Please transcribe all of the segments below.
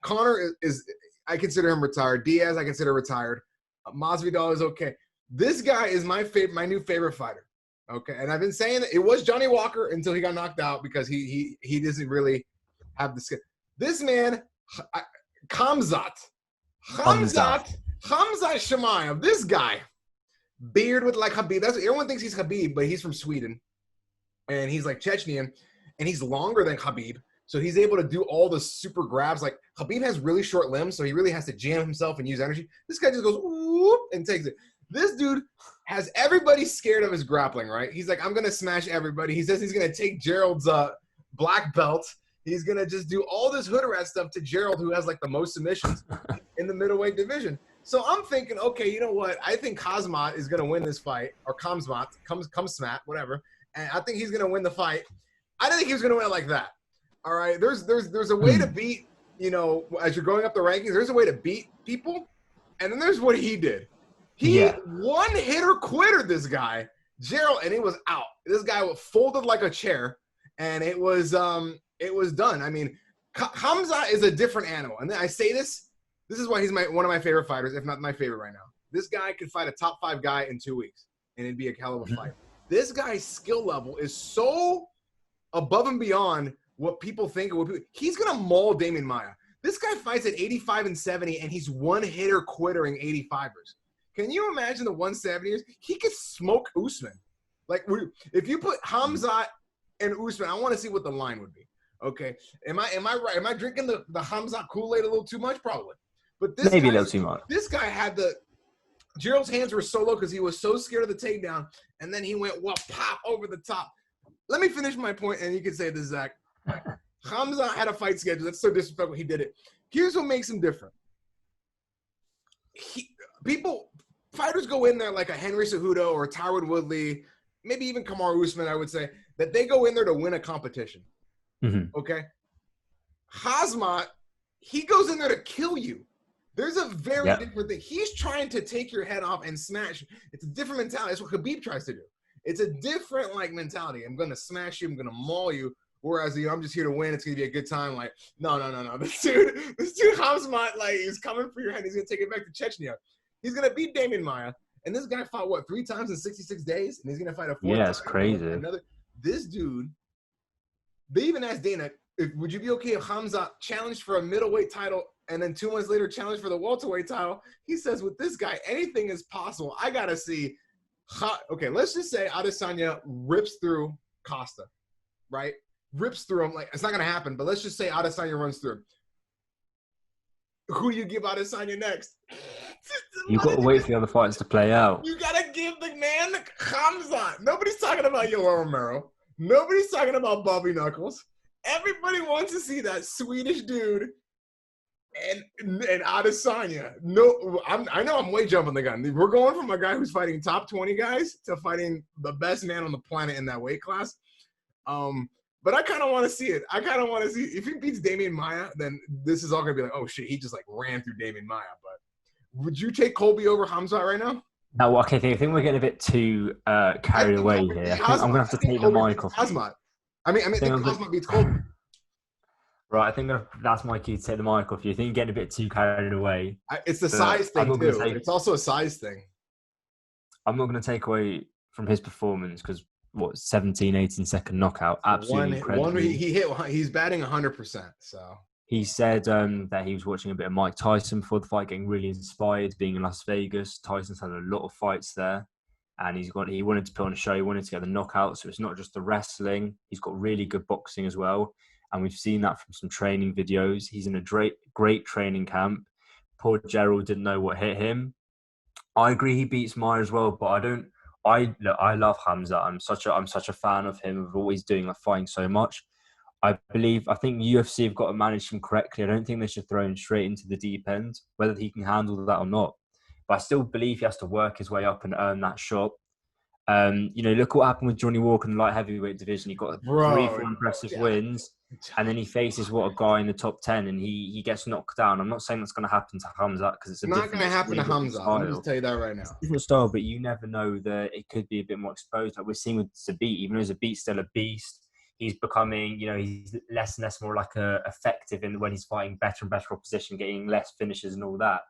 Connor is I consider him retired. Diaz, I consider retired. Masvidal is okay. This guy is my new favorite fighter. Okay, and I've been saying it was Johnny Walker until he got knocked out because he doesn't really have the skill. This man, Khamzat Chimaev. This guy, beard with like Khabib. That's everyone thinks he's Khabib, but he's from Sweden, and he's like Chechnyan, and he's longer than Khabib, so he's able to do all the super grabs. Like Khabib has really short limbs, so he really has to jam himself and use energy. This guy just goes whoop and takes it. This dude has everybody scared of his grappling, right? He's like, I'm going to smash everybody. He says he's going to take Gerald's black belt. He's going to just do all this hood rat stuff to Gerald, who has like the most submissions in the middleweight division. So I'm thinking, okay, you know what? I think Khamzat is going to win this fight, or Khamzat, whatever. And I think he's going to win the fight. I didn't think he was going to win it like that. All right? There's a way to beat, as you're going up the rankings, there's a way to beat people. And then there's what he did. He one hitter quitter this guy, Gerald, and it was out. This guy folded like a chair, and it was done. I mean, Khamzat is a different animal. And then I say this is why he's one of my favorite fighters, if not my favorite right now. This guy could fight a top 5 guy in 2 weeks, and it'd be a hell of a fight. This guy's skill level is so above and beyond what people think it would be. He's gonna maul Damian Maia. This guy fights at 85 and 70, and he's one hitter quittering 85ers. Can you imagine the 170ers? He could smoke Usman. Like, if you put Khamzat and Usman, I want to see what the line would be. Okay, am I right? Am I drinking the Khamzat Kool-Aid a little too much? Probably. But this maybe a little too much. This guy had Gerald's hands were so low because he was so scared of the takedown, and then he went pop over the top. Let me finish my point, and you can say this, Zach. Khamzat had a fight schedule. That's so disrespectful. He did it. Here's what makes him different. Fighters go in there like a Henry Cejudo or a Tyron Woodley, maybe even Kamaru Usman, I would say, that they go in there to win a competition. Okay? Khamzat, he goes in there to kill you. There's a very different thing. He's trying to take your head off and smash. It's a different mentality. That's what Khabib tries to do. It's a different mentality. I'm going to smash you. I'm going to maul you. Whereas, I'm just here to win. It's going to be a good time. Like, no. This dude Khamzat, he's coming for your head. He's going to take it back to Chechnya. He's going to beat Damian Maia. And this guy fought, 3 times in 66 days? And he's going to fight a 4th time. Yeah, it's crazy. This dude, they even asked Dana, would you be okay if Khamzat challenged for a middleweight title and then 2 months later challenged for the welterweight title? He says, with this guy, anything is possible. I got to see. Okay, let's just say Adesanya rips through Costa, right? Rips through him. It's not going to happen, but let's just say Adesanya runs through him. Who do you give Adesanya next? You've got to wait for the other fights to play out. You got to give the man Khamzat. Nobody's talking about Yoel Romero. Nobody's talking about Bobby Knuckles. Everybody wants to see that Swedish dude and Adesanya. No, I know I'm way jumping the gun. We're going from a guy who's fighting top 20 guys to fighting the best man on the planet in that weight class. But I kind of want to see it. I kind of want to see if he beats Damian Maia, then this is all going to be like, oh, shit, he just ran through Damian Maia. But would you take Colby over Khamzat right now? No, okay, I think we're getting a bit too carried away here. I'm going to have to take the mic off. Khamzat. I think Khamzat beats Colby. Right, I think that's my key to take the mic off you. I think you're getting a bit too carried away. It's the size thing, too. It's also a size thing. I'm not going to take away from his performance because 17, 18-second knockout, absolutely incredible. He's batting 100%. So he said that he was watching a bit of Mike Tyson before the fight, getting really inspired, being in Las Vegas. Tyson's had a lot of fights there, and he wanted to put on a show. He wanted to get the knockout, so it's not just the wrestling. He's got really good boxing as well, and we've seen that from some training videos. He's in a great training camp. Poor Gerald didn't know what hit him. I agree he beats Maia as well, but I love Khamzat. I'm such a fan of him, of what he's doing, fighting so much. I think UFC have got to manage him correctly. I don't think they should throw him straight into the deep end, whether he can handle that or not. But I still believe he has to work his way up and earn that shot. Look what happened with Johnny Walker in the light heavyweight division. He got 3-4 impressive wins, and then he faces a guy in the top 10, and he gets knocked down. I'm not saying that's going to happen to Khamzat because it's not going to happen to Khamzat. Let me just tell you that right now. It's a different style, but you never know that it could be a bit more exposed. Like we're seeing with Zabit, even though Zabit's still a beast, he's becoming, he's less and less more like effective in when he's fighting better and better opposition, getting less finishes and all that.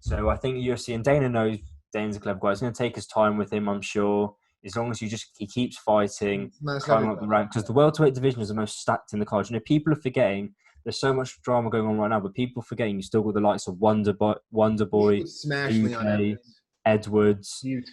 So I think UFC, and Dana knows Dana's a clever guy. He's going to take his time with him, I'm sure. As long as he keeps fighting, climbing up the rank, because the welterweight division is the most stacked in the card. People are forgetting there's so much drama going on right now, but people are forgetting you still got the likes of Wonderboy, Smash Leon UK, Edwards. Cute.